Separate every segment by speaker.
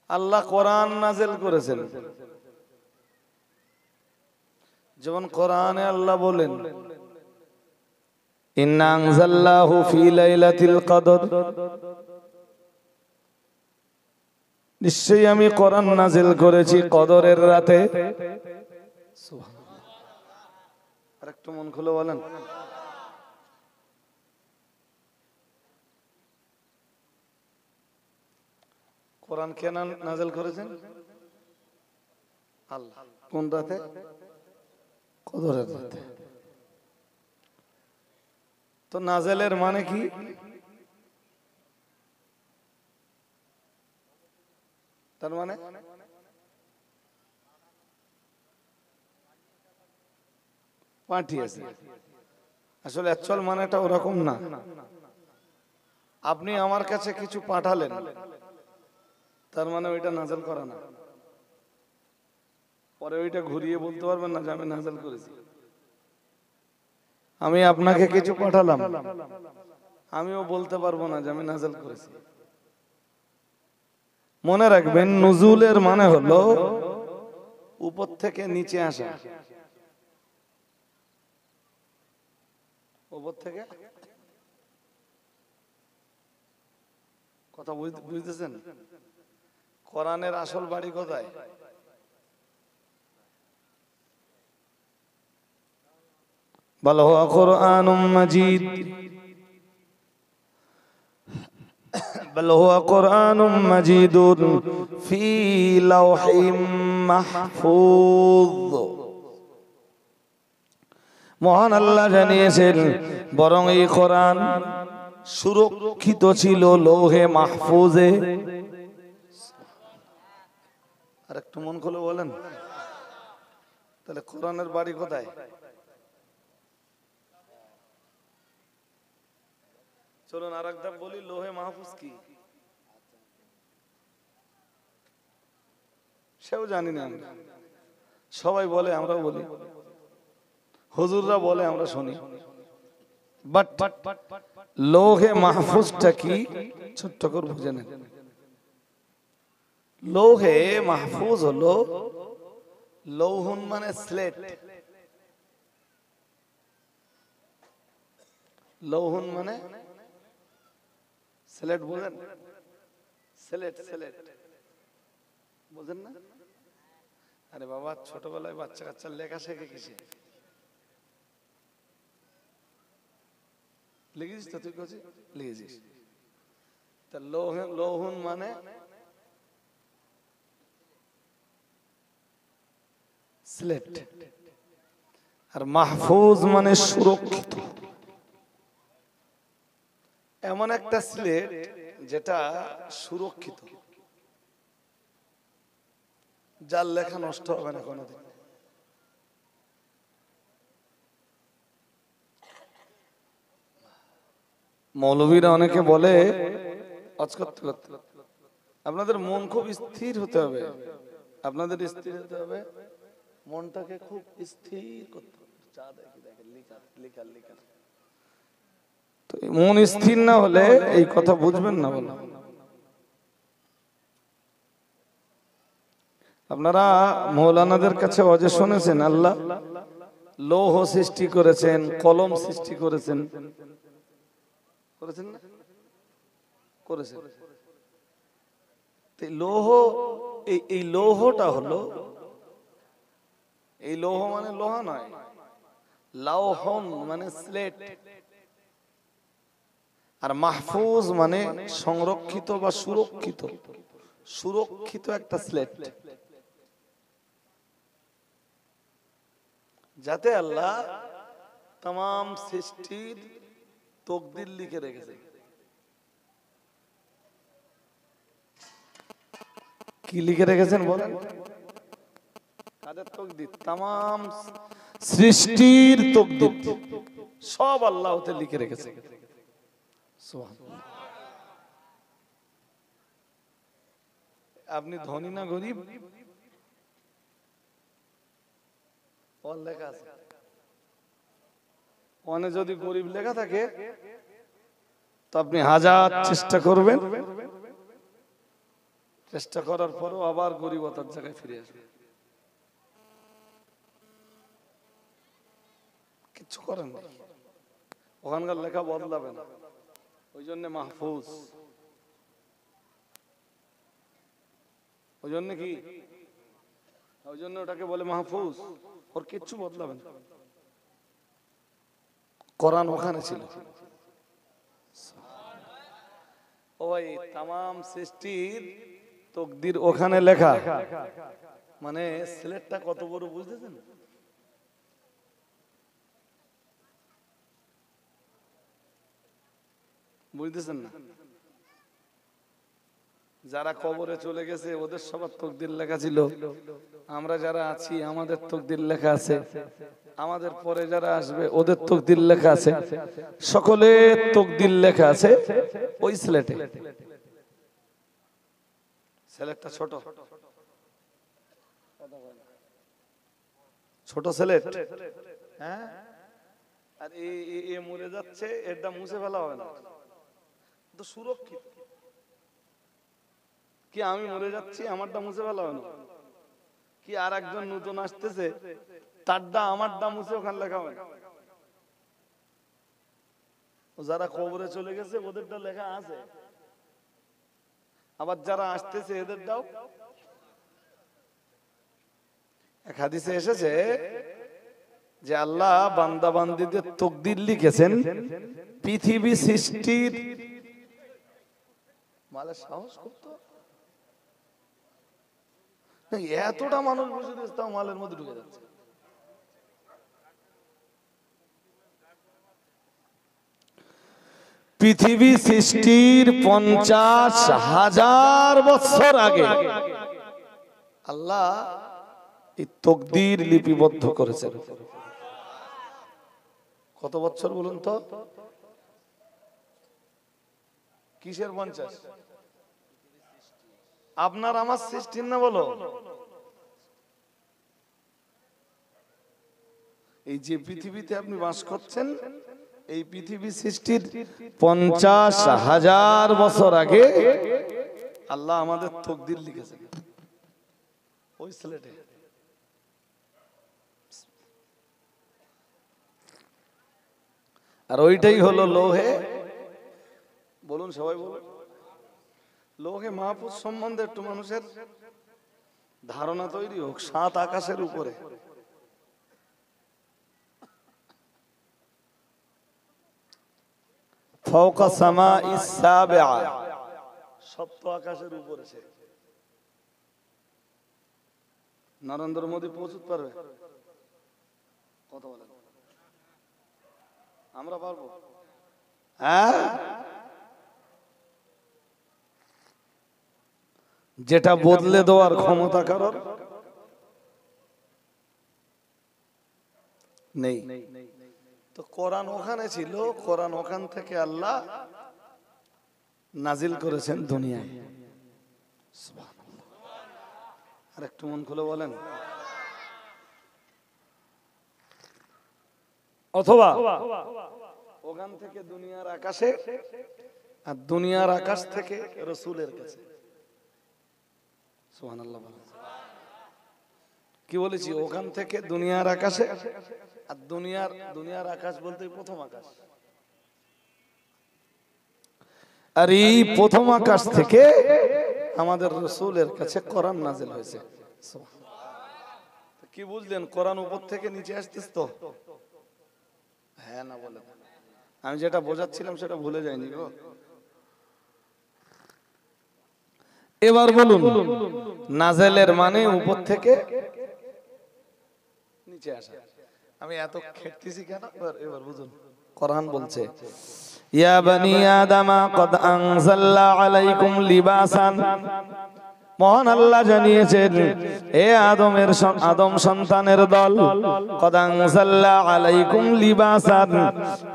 Speaker 1: আল্লাহ কোরআন নাযিল করেছেন। যেমন কোরআনে আল্লাহ বলেন, ইন্না আনজালনাহু ফি লাইলাতিল কদর, নিশ্চয়ই আমি কোরআন নাযিল করেছি কদরের রাতে। সুবহানাল্লাহ। আরেকটু মন খুলে বলেন। কোরআন কেন নাযিল করেছেন? আল্লাহ। কোন রাতে? কদরের রাতে। তো নাযিলের মানে কি? তার মানে পাঠিয়েছে। আসলে অ্যাকচুয়াল মানেটা ওরকম না। আপনি আমার কাছে কিছু পাঠালেন, তার মানে ওইটা নাযিল করা না। পরে ওইটা ঘুরিয়ে বলতে পারবেন না যে আমি নাযিল করেছি। আমি আপনাকে কিছু পাঠালাম, আমিও বলতে পারবো না যে আমি নাযিল করেছি। মনে রাখবেন, নুজুলের মানে হলো উপর থেকে নিচে আসা। উপর থেকে, কথা বুঝতেছেন? কোরআনের আসল বাড়ি কোথায়? বল হুয়া কুরআনুম মাজিদ, বল হুয়া কুরআনুম মাজিদুন ফি লাওহিম মাহফুজ। মহান আল্লাহ জানিয়েছেন, বরং এই কোরআন সুরক্ষিত ছিল লৌহে মাহফুজে। আর একটু মন খুলে বলেন, তাহলে কোরআনের বাড়ি কোথায়? চলুন আর একবার বলি, লৌহে মাহফুজ কি সেও জানি না আমরা। সবাই বলে, আমরা বলি, হুজুররা বলে, আমরা শুনি। বাট লৌহে মাহফুজটা কি ছোট্ট করে বুঝে নেন। লৌহে মাহফুজ হলো, লৌহুন মানে স্লেট, লৌহুন মানে স্লেট, বুঝেন? স্লেট, স্লেট বুঝেন না? আরে বাবা, ছোটবেলায় বাচ্চা কাচ্চা লেখা শেখে কিসে? লিখেছিস তো তুই? কাছে লিখেছিস। তা লৌহুন মানে স্লেট, আর মাহফুজ মানে সুরক্ষিত। এমন একটা স্লেট যেটা সুরক্ষিত, যার লেখা নষ্ট হবে না কোনোদিন। মৌলবীরা অনেকে বলে আজ করতে করতে, আপনাদের মন খুব স্থির হতে হবে। আপনাদের স্থির হতে হবে, মনটাকে খুব স্থির করতে হবে। চা দেখি দেখেন, লিখা লিখা লিখা। তো মন স্থির না হলে এই কথা বুঝবেন না। বলো, আপনারা মৌলানাদের কাছে অজে শুনেছেন আল্লাহ লৌহ সৃষ্টি করেছেন, কলম সৃষ্টি করেছেন, করেছেন না? করেছেন। লৌহ, এই লৌহটা হলো, এই লৌহ মানে লোহা নয়, লাওহন মানে স্লেট, আর মাহফুজ মানে সংরক্ষিত বা সুরক্ষিত, সুরক্ষিত একটা স্লেট, যাতে আল্লাহ तमाम সৃষ্টির তকদির লিখে রেখেছে। কি লিখে রেখেছেন বলেন? কাদের তকদির? तमाम সৃষ্টির তকদির সব আল্লাহ ওতে লিখে রেখেছে। সুবহানাল্লাহ। আপনি ধনী না গরিব? ওর লেখা আছে। ওখানে যদি গরিব লেখা থাকে তো আপনি হাজার চেষ্টা করবেন, চেষ্টা করার পরও আবার গরিবতার জায়গায় ফিরে আসবে, কিচ্ছু করেন না, ওখানকার লেখা বদলাবে না, ওই জন্য মাহফুজ, ওই জন্য কি, ওই জন্য ওটাকে বলে মাহফুজ, ওর কিচ্ছু বদলাবে না, কোরআন ওখানে ছিল। ওই তামাম সৃষ্টির তকদির ওখানে লেখা, মানে সিলেটটা কত বড় বুঝতেছেন? বুঝতেছেন না? যারা কবরে চলে গেছে ওদের সবার তকদির লেখা ছিল, আমরা যারা আছি আমাদের তকদির লেখা আছে, আমাদের পরে যারা আসবে ওদের তকদির লেখা আছে, সকলের তকদির লেখা আছে ওই সিলেটে। সিলেটটা ছোট, ছোট সিলেট, হ্যাঁ, আর এ মরে যাচ্ছে, এটা মুছে ফেলা হবে না তো সুরক্ষিত। কি আমি মরে যাচ্ছি, আমারটা মুছে ফেলা হবে না? কি আর একজন নতুন আসতেছে, তারটা আমারটা মুছে ওখানে লেখা হবে? যারা কবরে চলে গেছে ওদেরটা লেখা আছে, আবার যারা আসতেছে এদেরটাও। এক হাদিসে এসেছে যে আল্লাহ বান্দা বান্দীদের তকদির লিখেছেন পৃথিবী সৃষ্টির, মালের সাহস করতো এতটা মানুষ বসে দিচ্ছে, তাও মালের মধ্যে ঢুকে যাচ্ছে। পৃথিবী সৃষ্টির 50,000 বছর আগে আল্লাহ এই তকদির লিপিবদ্ধ করেছেন। কত বছর বলুন তো? কিসের 50? আপনার আমার সৃষ্টির না বলো? এই যে পৃথিবীতে আপনি বাস করছেন, এই পৃথিবী সৃষ্টির 50,000 বছর আগে আল্লাহ আমাদের তকদির লিখেছেন ওই সিলেটে। আর ওইটাই হলো লোহে, বলুন সবাই বলুন, লোহে মাহফুজ সম্বন্ধে একটু মানুষের ধারণা তৈরি হোক। 7 আকাশের উপরে, ফাওকা সামাইস সাবিআ, 7 আকাশের উপরে সে। নরেন্দ্র মোদী পৌঁছতে পারবে? কত বলেন? আমরা পারবো? হ্যাঁ, যেটা বদলে দেওয়ার ক্ষমতা কারোর নেই। তো কোরআন ওখানে ছিল, কোরআন ওখান থেকে আল্লাহ নাজিল করেছেন দুনিয়ায়। আর একটু মন খুলে বলেন। অথবা ওখান থেকে দুনিয়ার আকাশে, আর দুনিয়ার আকাশ থেকে রাসূলের কাছে। সুবহানাল্লাহ। কি বলেছি? ওখান থেকে দুনিয়ার আকাশে, আর দুনিয়ার আকাশ বলতে প্রথম আকাশ। আর এই প্রথম আকাশ থেকে আমাদের রাসূলের কাছে কোরআন নাযিল হয়েছে। কি বুঝলেন? কোরআন উপর থেকে নিচে আসতেছে তো? হ্যাঁ না বলে? আমি যেটা বোঝাচ্ছিলাম সেটা ভুলে যাইনি গো। এবার বলুন, নাজেলের মানে উপর থেকে নিচে আসা। আমি এত খেটতেছি কেন? এবার বুঝুন, কোরআন বলছে ইয়া বানি আদামা কদ আনজালনা আলাইকুম লিবাসান। মহান আল্লাহ জানিয়েছেন, হে আদম সন্তানের দল, কদ আনজালনা আলাইকুম লিবাসান,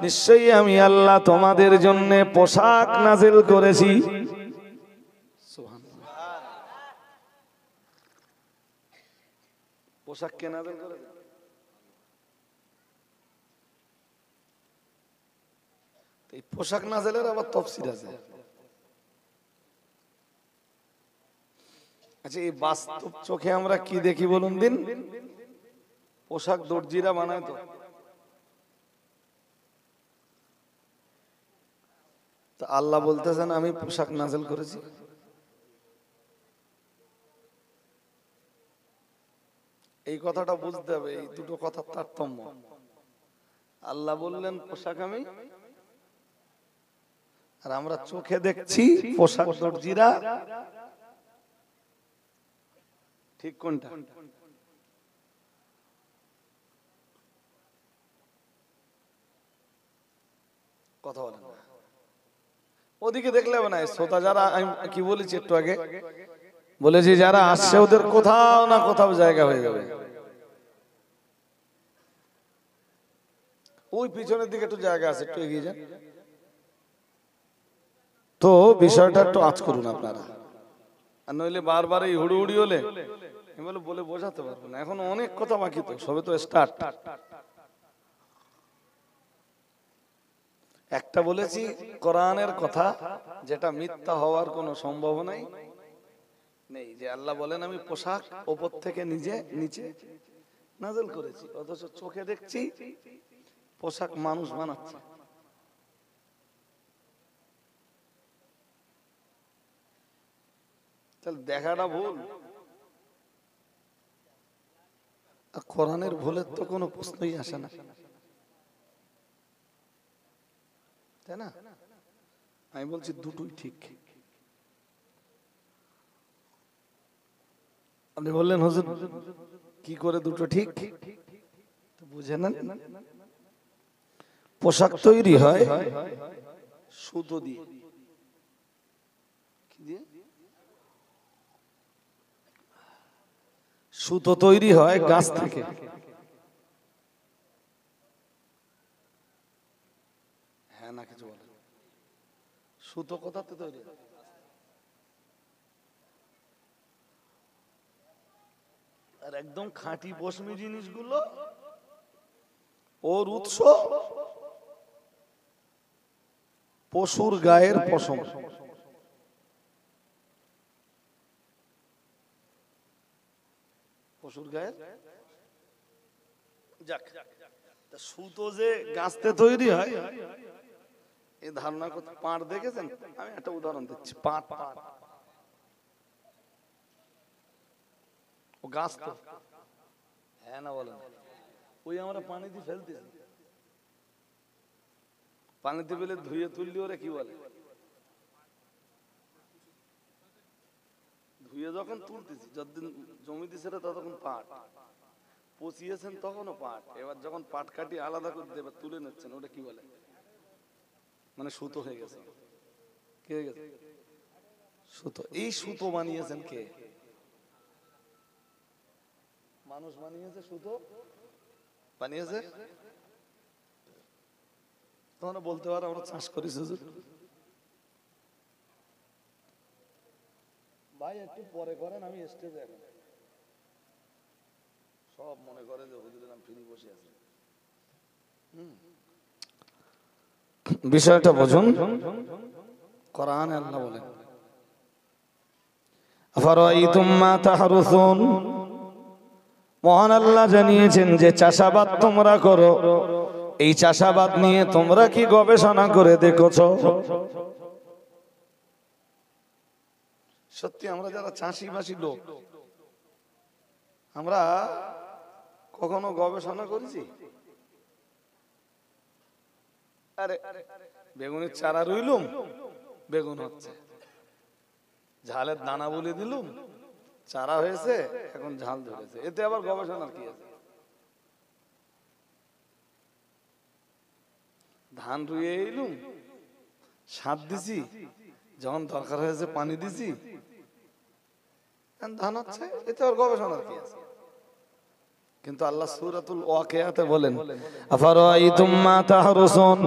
Speaker 1: নিশ্চয়ই আমি আল্লাহ তোমাদের জন্য পোশাক নাজিল করেছি। পোশাক কে নাজিল করেছে? এই পোশাক নাজিলের আবার তাফসীর আছে। আচ্ছা, এই বাস্তব চোখে আমরা কি দেখি বলুন দিন? পোশাক দর্জিরা বানায় তো আল্লাহ বলতেছেন আমি পোশাক নাযিল করেছি। এই কথাটা বুঝতে হবে, এই দুটো কথার তারতম্য। আল্লাহ বললেন পোশাক আমি, আর আমরা চোখে দেখছি পোশাক দর্জিরা। ঠিক কোনটা? কথা বলেন। ওদিকে দেখলে হবে না। শ্রোতা যারা, আমি কি বলেছি একটু আগে, বলেছি যারা আসছে ওদের কোথাও না কোথাও জায়গা হয়ে যাবে। ওই পিছনের দিকে একটু জায়গা আছে, একটু এগিয়ে যান তো, বিষয়টা একটু আঁচ করুন আপনারা। আর নইলে বারবার এই হুড়ুহুড়ি হলে বলে বোঝাতে পারবো না। এখন অনেক কথা বাকি, তো সবে তো স্টার্ট। একটা বলেছি কোরআনের কথা, যেটা মিথ্যা হওয়ার কোনো সম্ভাবনাই নেই, যে আল্লাহ বলেন আমি পোশাক ওপর থেকে নিচে নাযিল করেছি, অথচ চোখে দেখছি পোশাক মানুষ বানাচ্ছে। তাহলে দেখাটা ভুল। কোরআনের ভুলের তো কোনো প্রশ্নই আসে না, তাই না? আমি বলছি দুটোই ঠিক। আপনি বললেন হুজুর কি করে দুটো ঠিক? বুঝে নেন। পোশাক তৈরি হয় সুতো দিয়ে। কি দিয়ে? সুতো তৈরি হয় গাছ থেকে। হ্যাঁ না কিছু বলে? সুতো কোথাতে তৈরি হয়? আর একদম খাঁটি পশমি জিনিসগুলো ওর উৎস পশুর গায়ের পশম। পশুর গায়ের। যাক, সুতো যে গাছতে তৈরি হয় এই ধারণা করতে পাট দেখেছেন? আমি একটা উদাহরণ দিচ্ছি। পাট ও গাছ তো, হ্যাঁ না বলেন? ওই আমরা পানিতে ফেলতেছি, পানিতে ফেলে ধুয়ে তুললি ওরা কি বলে? ধুয়ে যখন তুলতেছি, যতদিন জমিতে ছিল ততক্ষণ পাট, পচিয়েছেন তখনও পাট, এবার যখন পাট কাটি আলাদা করে দেবে তুলে নিচ্ছেন, ওটা কি বলে? মানে সুতো হয়ে গেছে। কি হয়ে গেছে? সুতো। এই সুতো বানিয়েছেন কে? মানুষ বানিয়েছে। সুতো বানিয়েছে। তোমরা বলতে পারো আমরা চাষ করেছি হুজুর। ভাই একটু পরে করেন, আমি স্টেজে এখন। সব মনে করে যে হুজুরের নাম ফ্রি বসে আছে। বিষয়টা বুঝুন। কোরআনে আল্লাহ বলেন আফারাইতুম মা তাহরুসুন, মহান আল্লাহ জানিয়েছেন যে চাষাবাদ তোমরা করো, এই চাষাবাদ নিয়ে তোমরা কি গবেষণা করে দেখেছো? সত্যি আমরা যারা চাষিবাসী লোক, আমরা কখনো গবেষণা করেছি? আরে বেগুনের চারা রইলুম, বেগুন হচ্ছে, ঝালের দানা বলে দিলুম, চারা হয়েছে, এখন ঝাল ধরেছে, এতে আবার গবেষণার কি আছে? ধান রুয়ে এলুম, সার দিছি, যখন দরকার হয়েছে পানি দিছি, ধান হচ্ছে, এতে আবার গবেষণার কি আছে? কিন্তু আল্লাহ সূরাতুল ওয়াকিয়াতে বলেন আফারাইতুম মা তাহরুসুন,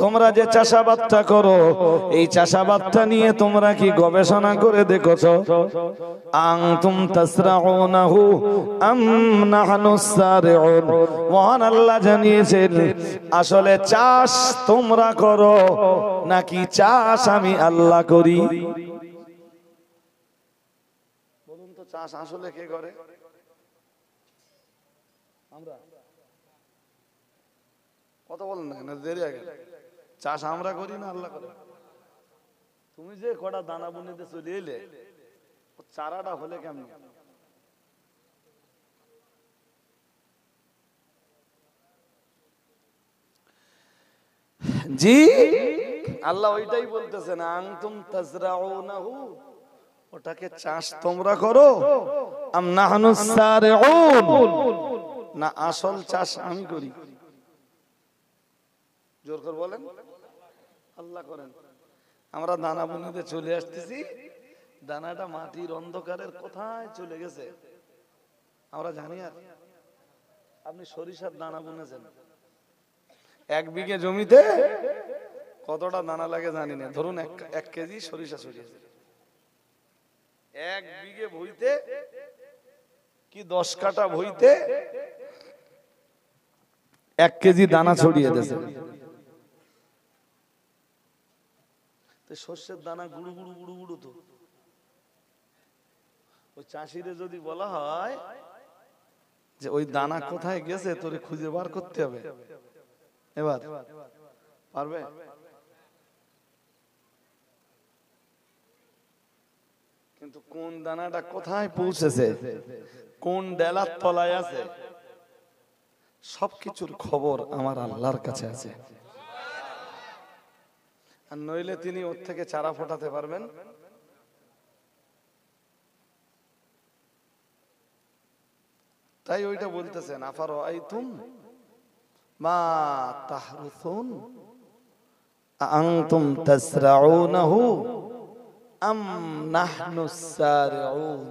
Speaker 1: তোমরা যে চাষাবাদটা করো, এই চাষাবাদটা নিয়ে তোমরা কি গবেষণা করে দেখেছো? আনতুম তাসরাউনাহু আম নাহনুস সারিউন, মহান আল্লাহ জানিয়েছেন আসলে চাষ তোমরা করো নাকি চাষ আমি আল্লাহ করি? বলুন তো চাষ আসলে কে করে? আমরা। কথা বলেন না কেন, দেরি আগে। চাষ আমরা করি না আল্লাহ করে? তুমি যে কটা দানা বুনিতে চলে এলে, চারাটা হলে কেমন? জি, আল্লাহ ওইটাই বলতেছেন, আনতুম তাজরাউনাহু, ওটাকে চাষ তোমরা করো, আম নাহনুস সারিউন, না আসল চাষ আমি করি? জোর করে বলেন, আল্লাহ করেন। আমরা দানা বুনিতে চলে আসতেছি, দানাটা মাটির অন্ধকারের কোথায় চলে গেছে আমরা জানি। আর আপনি সরিষার দানা বুনেছেন, 1 বিঘে জমিতে কতটা দানা লাগে জানি না, ধরুন 1 কেজি সরিষা ছড়িয়েছে, 1 বিঘে ভুইতে কি 10 কাঠা ভুইতে 1 কেজি দানা ছড়িয়ে দিয়েছে। সর্ষের দানা গুড়ু গুড়ু গুড়ু গুড়ু, তো ওই চাষিরে যদি বলা হয় যে ওই দানা কোথায় গেছে তোরে খুঁজে বার করতে হবে, এবার পারবে? কিন্তু কোন দানাটা কোথায় পৌঁছেছে, কোন ডেলার তলায় আছে, সবকিছুর খবর আমার আল্লাহর কাছে আছে। আর নইলে তিনি ওর থেকে চারা ফোটাতে পারবেন? তাই ওইটা বলতেছেন, আফারাআইতুম মা তাহরুসুন আনতুম তাসরাউনাহু আম নাহনুস সারিউন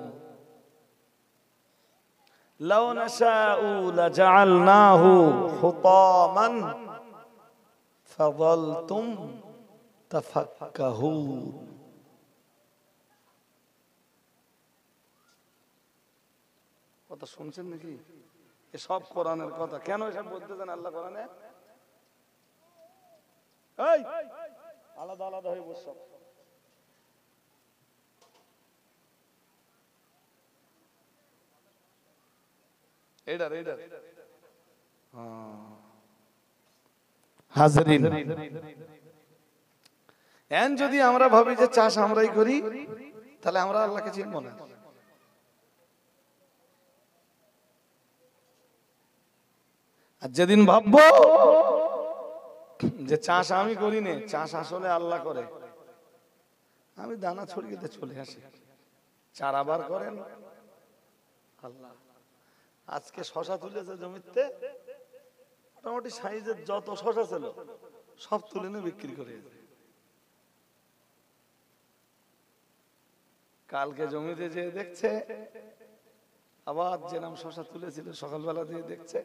Speaker 1: লাউ নাশাউ লাজআলনাহু হুতামান ফাযালতুম তাফাক্কাহুন। কথা শুনছেন নাকি? এসব কোরআনের কথা। কেন এসব বলতেছেন আল্লাহ কোরআনে? এই আলাদা আলাদা হয়ে বসছ, এইডার এইডার হাজরিন, এন যদি আমরা ভাবি যে চাষ আমরাই করি, তাহলে আমরা আল্লাহকে চিনব না। আর যেদিন ভাববো যে চাষ আমি করি না, চাষ আসলে আল্লাহ করে, আমি দানা ছড়িয়ে চলে আসি, চারাবার করেন আল্লাহ। আজকে শশা তুলেছে জমিতে, মোটামুটি সাইজের যত শশা ছিল সব তুলে নিয়ে বিক্রি করে। কালকে জমিতে যে দেখছে আবার যে নাম শশা তুলেছিল সকালবেলা দিয়ে দেখছে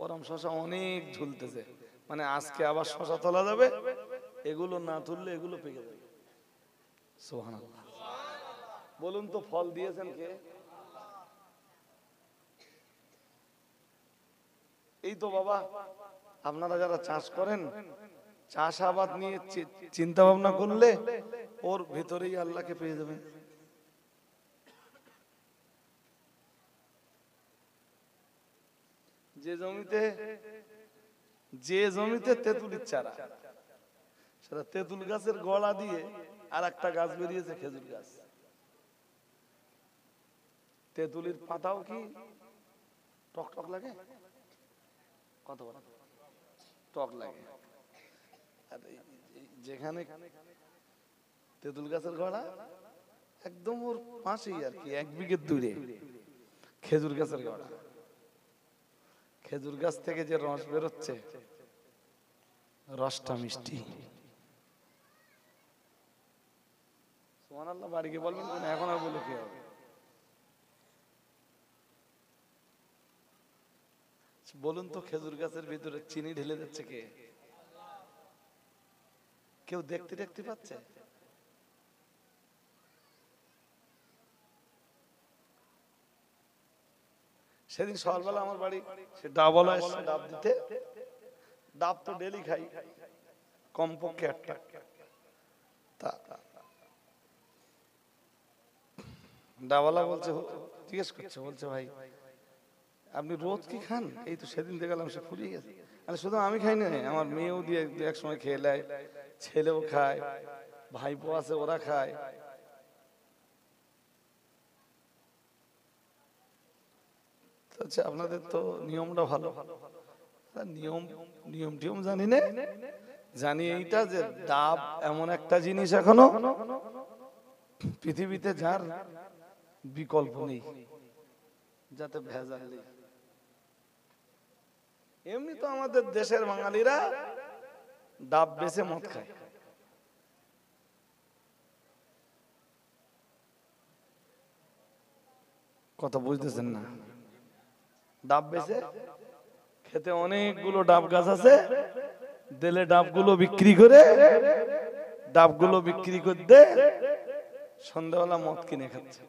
Speaker 1: ওরম শশা অনেক ঝুলতেছে, মানে আজকে আবার শশা তোলা যাবে, এগুলো না তুললে এগুলো পেকে যাবে। সুবহানাল্লাহ। বলুন তো ফল দিয়েছেন কে? এই তো বাবা, আপনারা যারা চাষ করেন, চাষাবাদ নিয়ে চিন্তা ভাবনা করলে ওর ভিতরেই আল্লাহকে পেয়ে যাবেন। যে জমিতে তেঁতুলের চারা, সেটা তেঁতুল গাছের গলা দিয়ে আর একটা গাছ বেরিয়েছে, খেজুর গাছ। তেঁতুলের পাতাও কি টক টক লাগে? কত বড় টক লাগে। আর যেখানে তেঁতুল গাছের গড়া একদম ওর পাশেই আর কি 1 বিঘে দূরে খেজুর গাছের গড়া। খেজুর গাছ থেকে যে রস বেরোচ্ছে, রসটা মিষ্টি। সুবহানাল্লাহ। বাড়িকে বলবেন না, এখন আর বলে কি হবে? বলুন তো, খেজুর গাছের ভিতরে চিনি ঢেলে যাচ্ছে কে? কেউ দেখতে দেখতে পাচ্ছে? সেদিন সকালবেলা আমার বাড়ি সে ডাবলা এসে ডাব দিতে, ডাব তো ডেলি খাই, কমপক্ষে একটা। তা ডাবওয়ালা বলছে, জিজ্ঞেস করছে, বলছে ভাই আপনি রোজ কি খান? এই তো সেদিন দেখলাম সে ফুরিয়ে গেছে। আরে শুধু আমি খাই না, আমার মেয়েও দিয়ে এক সময় খেয়ে নেয়, ছেলেও খায়, ভাইপো আছে ওরা খায়। আচ্ছা আপনাদের তো নিয়মটা ভালো। নিয়ম নিয়ম টিয়ম জানি না, জানি এইটা যে ডাব এমন একটা জিনিস এখনো পৃথিবীতে যার বিকল্প নেই, যাতে ভেজাল নেই। এমনি তো আমাদের দেশের বাঙালিরা ডাব বেচে মদ খায়। কথা বুঝতেছেন না? ডাব বেচে খেতে অনেকগুলো ডাব গাছ আছে, দিলে ডাবগুলো বিক্রি করে, ডাবগুলো বিক্রি করতে সন্ধ্যাবেলা মদ কিনে খাচ্ছে।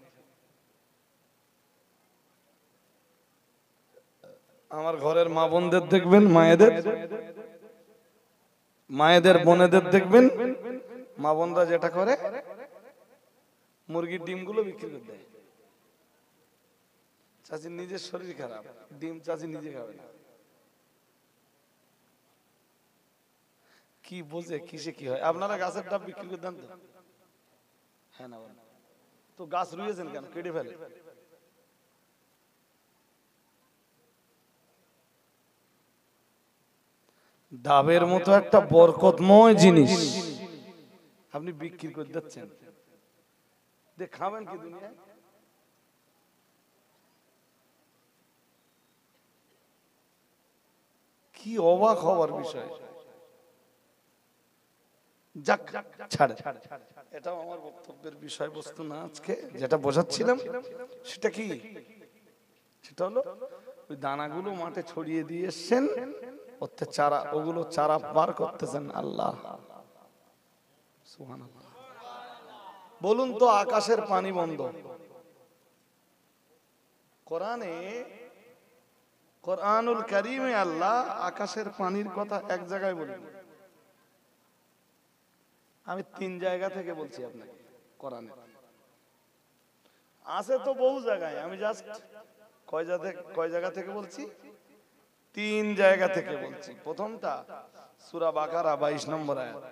Speaker 1: আমার ঘরের মা বোনদের দেখবেন, মায়েদের বোনেদের দেখবেন, মা বোনরা যেটা করে মুরগির ডিমগুলো বিক্রি করে দেয়। চাচির নিজের শরীর খারাপ, ডিম চাচি নিজে খাবে না। কি বোঝে কিসে কি হয়? আপনারা গাছের ডাব বিক্রি করে দেন তো? হ্যাঁ না, তো গাছ রুইয়েছেন কেন? কেটে ফেলে। ডাবের মতো একটা বরকতময় জিনিস আপনি বিক্রি করে দিচ্ছেন, খাবেন কি দুনিয়ায়? কি অবাক হওয়ার বিষয়। যাক ছাড়ে, এটাও আমার বক্তব্যের বিষয়বস্তু না আজকে। যেটা বোঝাচ্ছিলাম সেটা কি, সেটা হলো ওই দানাগুলো মাঠে ছড়িয়ে দিয়ে এসছেন, ওতে চারা, ওগুলো চারা পার করতেছেন। আল্লাহ সুবহানাল্লাহ। বলুন তো আকাশের পানি বন্ধ? কোরআনে, কোরআনুল কারীমে আল্লাহ আকাশের পানির কথা এক জায়গায় বলেন। আমি 3 জায়গা থেকে বলছি আপনাকে। কোরআনে আছে তো বহু জায়গায়, আমি জাস্ট কয় জায়গা থেকে বলছি? 3 জায়গা থেকে বলছি। প্রথমটা সূরা বাকারা 22 নম্বর আয়াত।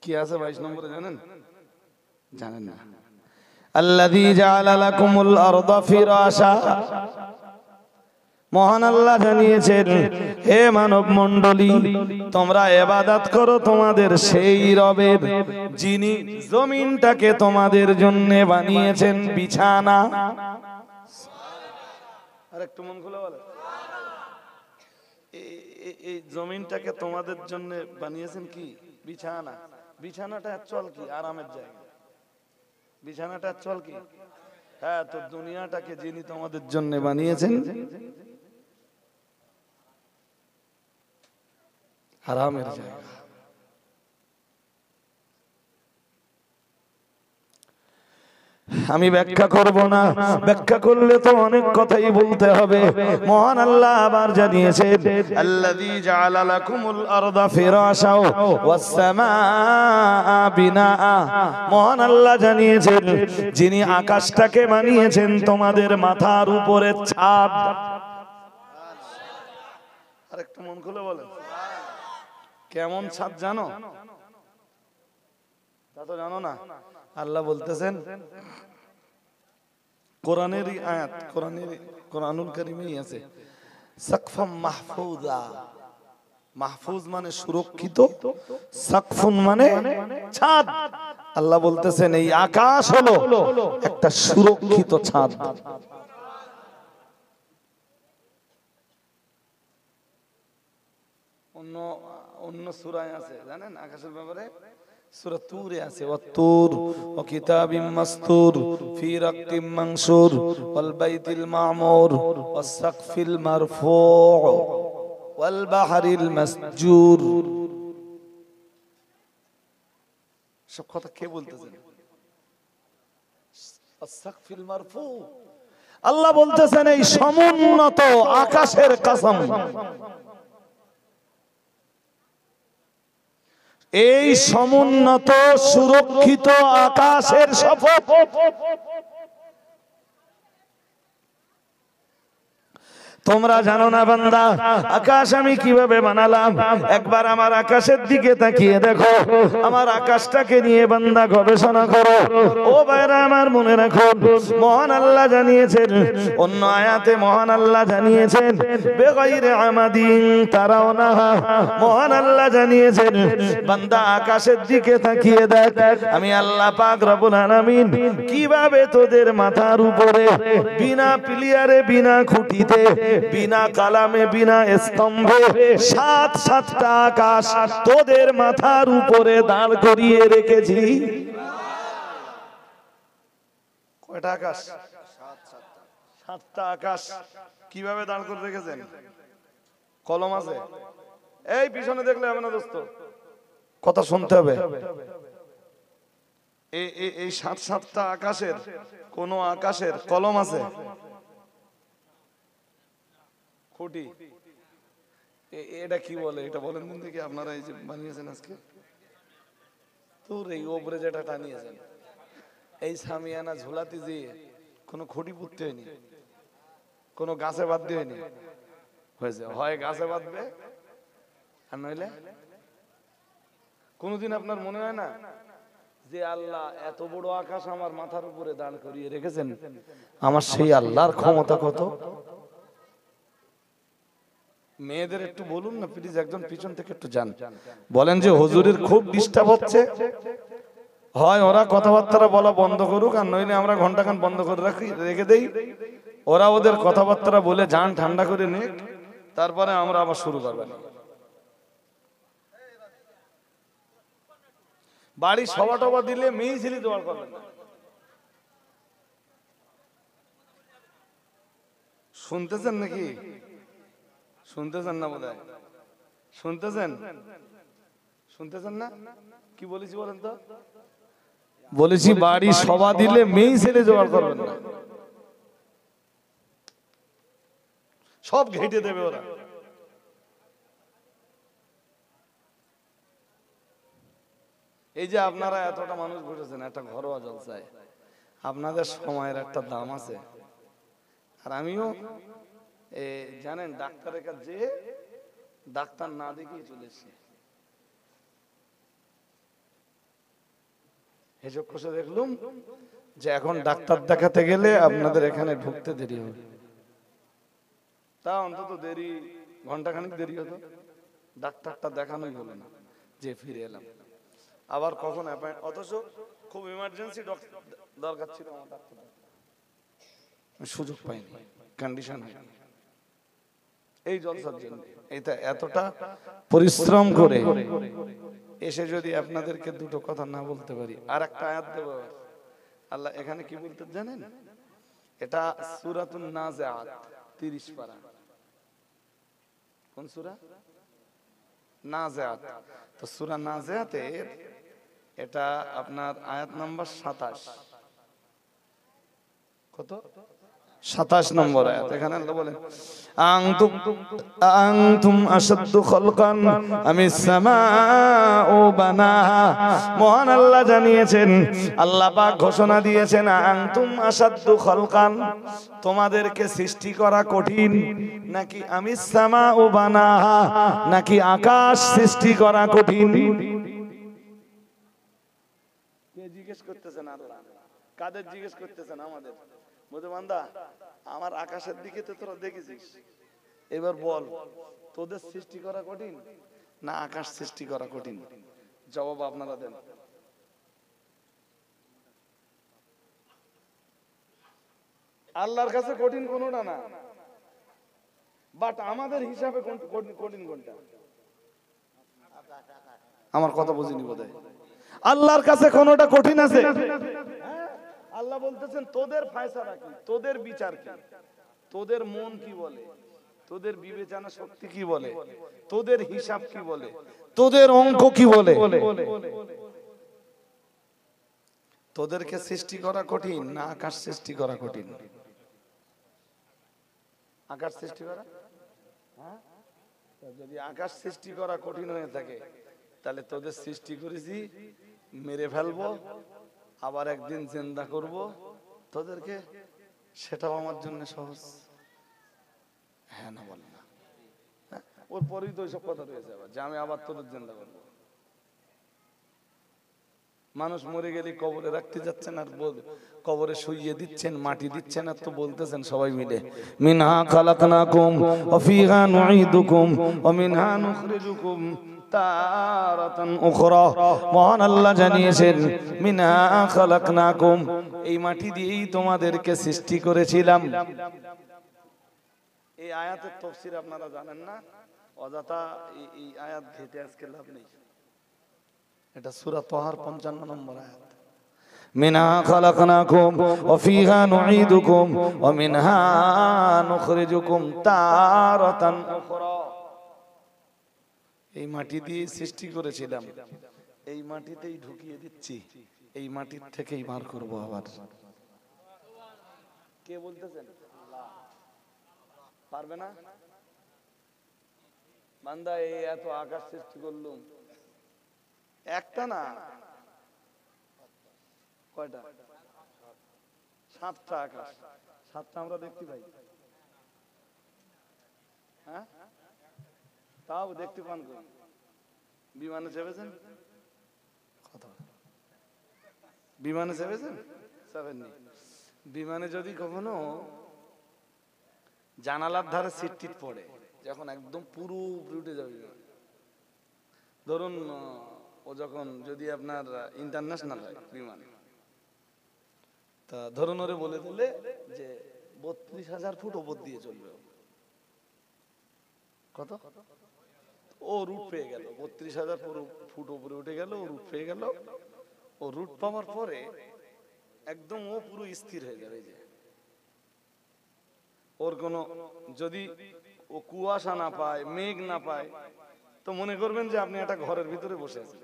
Speaker 1: কি আছে 22 নম্বরে জানেন? জানেন না? আল্লাযী জাআলা লাকুমুল আরদা ফিরাশা। মহান আল্লাহ জানিয়েছেন, হে মানব মণ্ডলী, তোমরা ইবাদত করো তোমাদের সেই রবের, যিনি জমিনটাকে তোমাদের জন্য বানিয়েছেন বিছানা। আরেকটু মন খুলে বলেন, এই জমিনটাকে তোমাদের জন্য বানিয়েছেন কি? বিছানা। বিছানাটা চল কি? আরামের জায়গা। বিছানাটা চল কি? হ্যাঁ, তো দুনিয়াটাকে যিনি তোমাদের জন্য বানিয়েছেন আরামের জায়গা। আমি ব্যাখ্যা করব না, ব্যাখ্যা করলে তো অনেক কথাই বলতে হবে। মহান আল্লাহ আবার জানিয়েছেন, আল্লাযী জাআলা লাকুমুল আরদা ফিরাশা ওয়াস সামাআ বিনাআ। মহান আল্লাহ জানিয়েছেন, যিনি আকাশটাকে বানিয়েছেন তোমাদের মাথার উপরে ছাদ। আরেকটু মন খুলে বলেন, কেমন ছাদ জানো? তা তো জানো না। আল্লাহ বলতেছেন, কোরআনেরই আয়াত, কোরআনুল কারীমেই আছে, সাকফাম মাহফুজা। মাহফুজ মানে সুরক্ষিত, সাকফুন মানে ছাদ। আল্লাহ বলতেছেন এই আকাশ হলো একটা সুরক্ষিত ছাদ। অন্য সূরায় আছে জানেন আকাশের ব্যাপারে? সূরা তুরে আছে, ওয়াত-তুর ওয়া কিতাবিম মাসতুর ফি রাক্কিম মানশুর ওয়াল বাইতিল মা'মুর ওয়াস সাকফিল মারফু' ওয়াল বাহরিল মাসজুর। সব কথা কে বলতেছেন? ওয়াস সাকফিল মারফু'। আল্লাহ বলতেছেন এই সমুন্নত আকাশের কসম। এই সমুন্নত সুরক্ষিত আকাশের শপথ, তোমরা জানো না বান্দা আকাশ আমি কিভাবে বানালাম? একবার আমার আকাশের দিকে তাকিয়ে দেখো, আমার আকাশটাকে নিয়ে বান্দা গবেষণা করো। ও ভাইরা আমার মনে রাখো, মহান আল্লাহ জানিয়েছেন, অন্য আয়াতে মহান আল্লাহ জানিয়েছেন বেগাইরে আমাদিন তারাওনাহা, মহান আল্লাহ জানিয়েছেন বান্দা আকাশের দিকে তাকিয়ে দেখ, আমি আল্লাহ পাক রব্বুল আলামিন কিভাবে তোদের মাথার উপরে বিনা পিলিয়ারে, বিনা খুঁটিতে, বিনা কালামে, বিনা স্তম্ভে সাতটা আকাশ তোদের মাথার উপরে দাঁড় করিয়ে রেখেছি। কয়টা আকাশ? সাতটা আকাশ। কিভাবে দাঁড় করে রেখেছেন? কলম আছে? এই পিছনে দেখলে হবে না দোস্ত, কথা শুনতে হবে। এই সাতটা আকাশের কোন আকাশের কলম আছে? খুঁটি। এটা কি বলে? এটা বলেন দিন দেখি, আপনারা এই যে বানিয়েছেন আজকে, তোর এই ওপরে যেটা টানিয়েছেন, এই সামিয়ানা ঝোলাতে যে কোনো খুঁটি পুঁততে হয়নি, কোনো গাছে বাঁধতে হয়নি, হয়েছে হয় গাছে বাঁধবে আর নইলে কোনদিন আপনার মনে হয় না যে আল্লাহ এত বড় আকাশ আমার মাথার উপরে দাঁড় করিয়ে রেখেছেন, আমার সেই আল্লাহর ক্ষমতা কত? মেয়েদের একটু বলুন না প্লিজ, একজন পিছন থেকে একটু যান, বলেন যে হুজুরের খুব ডিস্টার্ব হচ্ছে, হয় ওরা কথাবার্তা বলা বন্ধ করুক, আর নইলে আমরা ঘন্টাখান বন্ধ করে রেখে দেই, ওরা ওদের কথাবার্তা বলে যান ঠান্ডা করে নিক, তারপরে আমরা আবার শুরু করবেন। বাড়ি সভা টভা দিলে মেয়ে ছেলে দোয়া করবেন না। শুনতেছেন নাকি? শুনতেছেন না বোধহয়? শুনতেছেন? শুনতেছেন না? কি বলেছি বলেন তো? বলেছি বাড়ি সভা দিলে মেয়ে ছেলে জোগাড় করবেন না, সব ঘেটে দেবে ওরা। এই যে আপনারা এতটা মানুষ বসেছেন একটা ঘরোয়া জলসায়, আপনাদের সময়ের একটা দাম আছে। আর আমিও জানেন ডাক্তারের কাছে ডাক্তার না দেখিয়ে চলেছি, হিসেব কষে দেখলুম যে এখন ডাক্তার দেখাতে গেলে আপনাদের এখানে ঢুকতে দেরি হবে, তা অন্তত দেরি ঘন্টাখানিক দেরি হতো, ডাক্তারটা দেখানোই হলো না, যে ফিরে এলাম আবার কখন অথচ খুব ইমার্জেন্সি দরকার ছিল আমার ডাক্তার, সুযোগ পাইনি, কন্ডিশন হয়নি। এই জলসার জন্য এটা এতটা পরিশ্রম করে এসে যদি আপনাদেরকে দুটো কথা না বলতে পারি, আর একটা আয়াত দেব আল্লাহ এখানে কি বলতে জানেন? এটা সূরাতুন নাজিআত 30 পারা। কোন সূরা? নাজিআত। তো সূরা নাজিআতের এটা আপনার আয়াত নাম্বার 27। কত? 27 নম্বর আয়াত। এখানে আল্লাহ বলেন আনতুম আশাদ্দু খালকান আমিস সামাউ বানাহা, মহান আল্লাহ জানিয়েছেন, আল্লাহ পাক ঘোষণা দিয়েছেন আনতুম আশাদ্দু খালকান, তোমাদেরকে সৃষ্টি করা কঠিন নাকি আমিস সামাউ বানাহা, নাকি আকাশ সৃষ্টি করা কঠিন? কে জিজ্ঞেস করতেছেন? আল্লাহ। কাদের জিজ্ঞেস করতেছেন? আমাদের। বলতে বান্দা আমার আকাশের দিকে তো তোরা দেখেছিস, এবার বল তোদের সৃষ্টি করা কঠিন না আকাশ সৃষ্টি করা কঠিন? জবাব আপনারা দেন। আল্লাহর কাছে কঠিন কোনটা না, বাট আমাদের হিসাবে কঠিন কোনটা? আমার কথা বুঝিনি বোধহয়। আল্লাহর কাছে কোনটা কঠিন আছে? আল্লাহ বলতেছেন তোদের ফয়সালা কি, তোদের বিচার কি, তোদের মন কি বলে, তোদের বিবেচনা শক্তি কি বলে, তোদের হিসাব কি বলে, তোদের অঙ্ক কি বলে? তোদেরকে সৃষ্টি করা কঠিন না আকাশ সৃষ্টি করা কঠিন? আকাশ সৃষ্টি করা। যদি আকাশ সৃষ্টি করা কঠিন হয়ে থাকে তাহলে তোদের সৃষ্টি করেছি, মেরে ফেলবো, আবার একদিন জিন্দা করব তোদেরকে, সেটাও আমার জন্য সহজ। হ্যাঁ না বল না, ওর পরেই তো ওইসব কথা রয়েছে আবার, যে আমি আবার তোদের জিন্দা করবো। মানুষ মরে গেলে কবরে রাখতে যাচ্ছেন, আর কবরে শুইয়ে দিচ্ছেন, মাটি দিচ্ছেন, আর তো বলতেছেন সবাই মিলে মিনহা খালাকনাকুম ওয়া ফিহা নুঈদুকুম ওয়া মিনহা নুখরিজুকুম তারাতান উখরা। মহান আল্লাহ জানিয়েছেন মিনহা খালাকনাকুম, এই মাটি দিয়েই তোমাদেরকে সৃষ্টি করেছিলাম। এই আয়াতের তাফসীর আপনারা জানেন না, অযথা এই আয়াত ঘেটে আজকে লাভ নেই। এটা সূরা তাহার 55 নম্বর আয়াত। মিনহা খালাকনাকুম ওয়া ফিহা নুঈদুকুম ওয়া মিনহা নুখরিজুকুম তারাতান উখরা। এই মাটি দিয়ে সৃষ্টি করেছিলাম, এই মাটিতেই ঢুকিয়ে দিচ্ছি, এই মাটির থেকেই বার করব আবার। কে বলতেছেন? আল্লাহ। পারবে না? বান্দা এই এত আকাশ সৃষ্টি করলুম, একটা না কয়টা? 7টা আকাশ, 7টা আমরা দেখতে পাই। হ্যাঁ, তাও দেখতে পান কই? বিমানে চেপেছেন? বিমানে চেপেছেন? চাপেননি। বিমানে যদি কখনো জানালার ধারে সিট টিট পড়ে, যখন একদম পুরো উঠে যাবে, ধরুন ও যখন যদি আপনার ইন্টারন্যাশনাল হয় বিমান, তা ধরুন ওরে বলে দিলে যে 32,000 ফুট ওপর দিয়ে চলবে, কত ও রুট পেয়ে গেল, 32,000 ফুট উপরে উঠে গেল, ও রুট পেয়ে গেল। ও রুট পাওয়ার পরে একদম ও পুরো স্থির হয়ে যাবে। যে ওর কোনো যদি ও কুয়াশা না পায়, মেঘ না পায়, তো মনে করবেন যে আপনি একটা ঘরের ভিতরে বসে আছেন,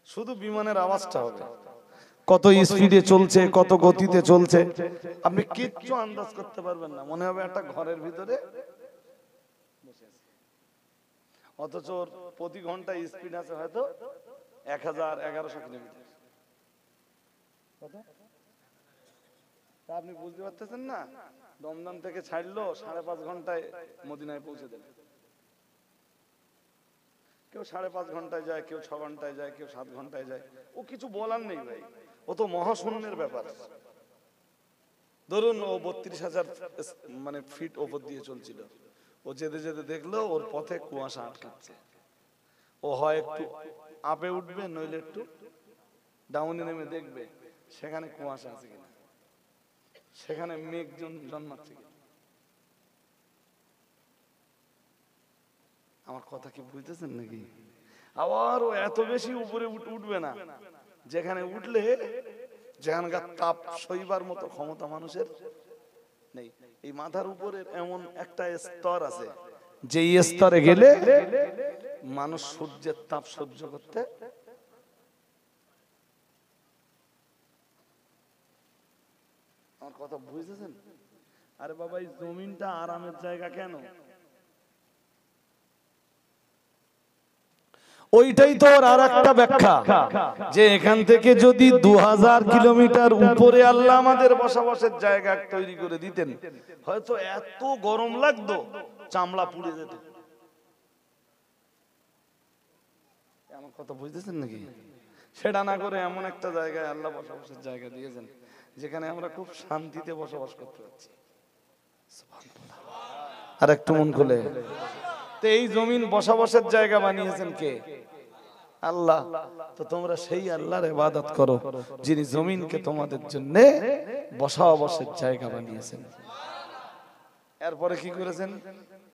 Speaker 1: শুধু বিমানের আওয়াজটা হবে, কত স্পিডে চলছে, কত গতিতে চলছে, আপনি কিচ্ছু আন্দাজ করতে পারবেন না, মনে হবে একটা ঘরের ভিতরে বসে আছে। অথচ প্রতি ঘন্টায় স্পিড আছে হয়তো 1100 কিলোমিটার। আপনি বুঝতে পারতেছেন না, দমদম থেকে ছাড়লো 5.5 ঘন্টায় মদিনায় পৌঁছে দেবে। কেউ 5.5 ঘন্টায় যায়, কেউ 6 ঘন্টায় যায়, কেউ 7 ঘন্টায় যায়। ও কিছু বলার নেই ভাই, ও তো মহাশূন্যের ব্যাপার। ধরুন ও 32,000 মানে ফিট ওপর দিয়ে চলছিল, ও যেতে যেতে দেখলো ওর পথে কুয়াশা আটকাচ্ছে। ও হয় একটু আপে উঠবে, নইলে একটু ডাউনে নেমে দেখবে সেখানে কুয়াশা আছে কিনা, সেখানে মেঘ জন্মাচ্ছে কিনা। আমার কথা কি বুঝতেছেন নাকি? আবার ও এত বেশি উপরে উঠবে না, যেখানে উঠলে যেখানকার তাপ সইবার মতো ক্ষমতা মানুষের নেই। এই মাথার উপরে এমন একটা স্তর আছে, যে স্তরে গেলে মানুষ সূর্যের তাপ সহ্য করতে। আমার কথা বুঝতেছেন? আরে বাবা, এই জমিনটা আরামের জায়গা কেন? ওইটাই তো আর একটা ব্যাখ্যা, যে এখান থেকে যদি 2000 কিলোমিটার উপরে আল্লাহ আমাদের বসবাসের জায়গা তৈরি করে দিতেন, হয়তো এত গরম লাগতো চামড়া পুড়ে যেত। আমার কথা বুঝতেছেন নাকি? সেটা না করে এমন একটা জায়গায় আল্লাহ বসবাসের জায়গা দিয়েছেন, যেখানে আমরা খুব শান্তিতে বসবাস করতে পারছি। আর একটু মন খুলে, তো এই জমিন বসবাসের জায়গা বানিয়েছেন কে? আল্লাহ। তো তোমরা সেই আল্লাহর ইবাদত করো, যিনি জমিনকে তোমাদের জন্য বসবাসের জায়গা বানিয়েছেন। এরপরে কি করেছেন?